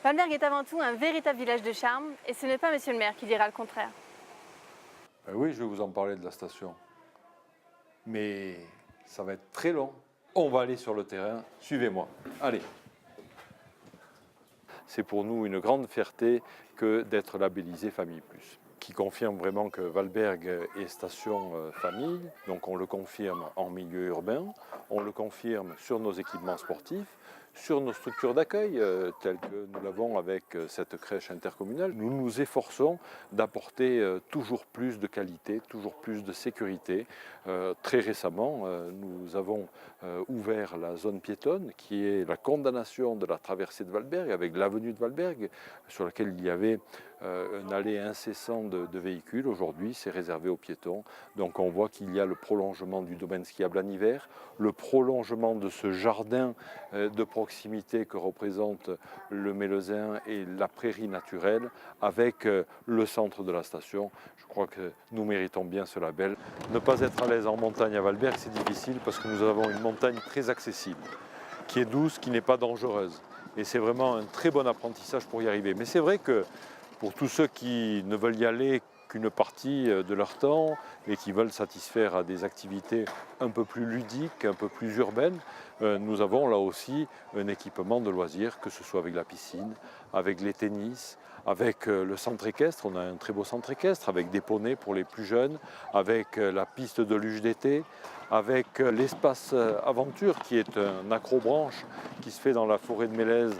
Valberg est avant tout un véritable village de charme et ce n'est pas monsieur le maire qui dira le contraire. Oui, je vais vous en parler de la station. Mais ça va être très long. On va aller sur le terrain. Suivez-moi. Allez. C'est pour nous une grande fierté que d'être labellisé Famille Plus, qui confirme vraiment que Valberg est station famille. Donc on le confirme en milieu urbain, on le confirme sur nos équipements sportifs, sur nos structures d'accueil, telles que nous l'avons avec cette crèche intercommunale. Nous nous efforçons d'apporter toujours plus de qualité, toujours plus de sécurité. Très récemment, nous avons ouvert la zone piétonne, qui est la condamnation de la traversée de Valberg, avec l'avenue de Valberg, sur laquelle il y avait un allée incessant de véhicules. Aujourd'hui, c'est réservé aux piétons. Donc on voit qu'il y a le prolongement du domaine skiable en hiver, le prolongement de ce jardin de proximité que représente le Mélezin et la prairie naturelle avec le centre de la station. Je crois que nous méritons bien ce label. Ne pas être à l'aise en montagne à Valberg, c'est difficile parce que nous avons une montagne très accessible, qui est douce, qui n'est pas dangereuse. Et c'est vraiment un très bon apprentissage pour y arriver. Mais c'est vrai que pour tous ceux qui ne veulent y aller qu'une partie de leur temps et qui veulent satisfaire à des activités un peu plus ludiques, un peu plus urbaines, nous avons là aussi un équipement de loisirs, que ce soit avec la piscine, avec les tennis, avec le centre équestre. On a un très beau centre équestre avec des poneys pour les plus jeunes, avec la piste de luge d'été, avec l'espace aventure qui est un accrobranche qui se fait dans la forêt de Mélèze,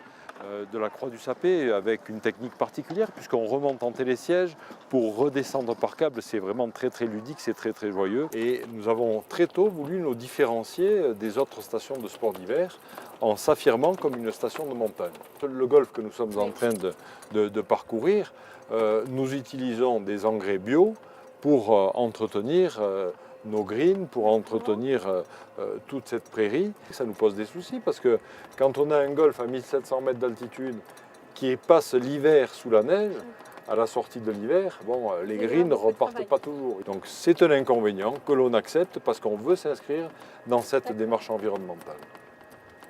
de la Croix du Sapé, avec une technique particulière puisqu'on remonte en télésiège pour redescendre par câble. C'est vraiment très très ludique, c'est très très joyeux. Et nous avons très tôt voulu nous différencier des autres stations de sport d'hiver en s'affirmant comme une station de montagne. Le golf que nous sommes en train de parcourir, nous utilisons des engrais bio pour entretenir nos greens, pour entretenir toute cette prairie. Ça nous pose des soucis parce que quand on a un golf à 1700 mètres d'altitude qui passe l'hiver sous la neige, à la sortie de l'hiver, bon, les greens ne repartent pas toujours. Donc c'est un inconvénient que l'on accepte parce qu'on veut s'inscrire dans cette démarche environnementale.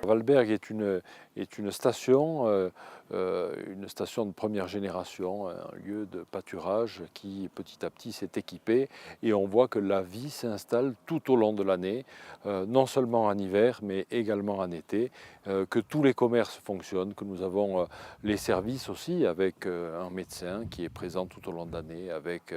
Valberg est une station de première génération, un lieu de pâturage qui petit à petit s'est équipé et on voit que la vie s'installe tout au long de l'année, non seulement en hiver mais également en été, que tous les commerces fonctionnent, que nous avons les services aussi avec un médecin qui est présent tout au long de l'année, avec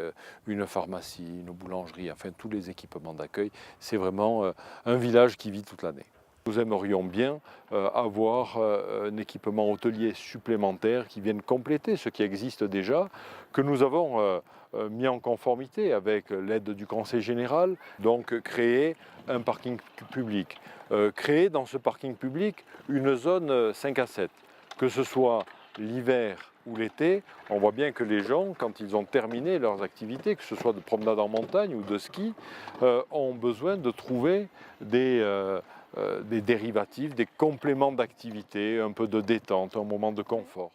une pharmacie, une boulangerie, enfin tous les équipements d'accueil. C'est vraiment un village qui vit toute l'année. Nous aimerions bien avoir un équipement hôtelier supplémentaire qui vienne compléter ce qui existe déjà, que nous avons mis en conformité avec l'aide du Conseil général, donc créer un parking public. Créer dans ce parking public une zone 5 à 7, que ce soit l'hiver ou l'été. On voit bien que les gens, quand ils ont terminé leurs activités, que ce soit de promenade en montagne ou de ski, ont besoin de trouver des dérivatifs, des compléments d'activité, un peu de détente, un moment de confort.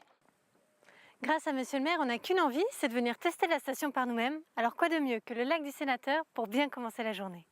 Grâce à monsieur le maire, on n'a qu'une envie, c'est de venir tester la station par nous-mêmes. Alors quoi de mieux que le lac du Sénateur pour bien commencer la journée?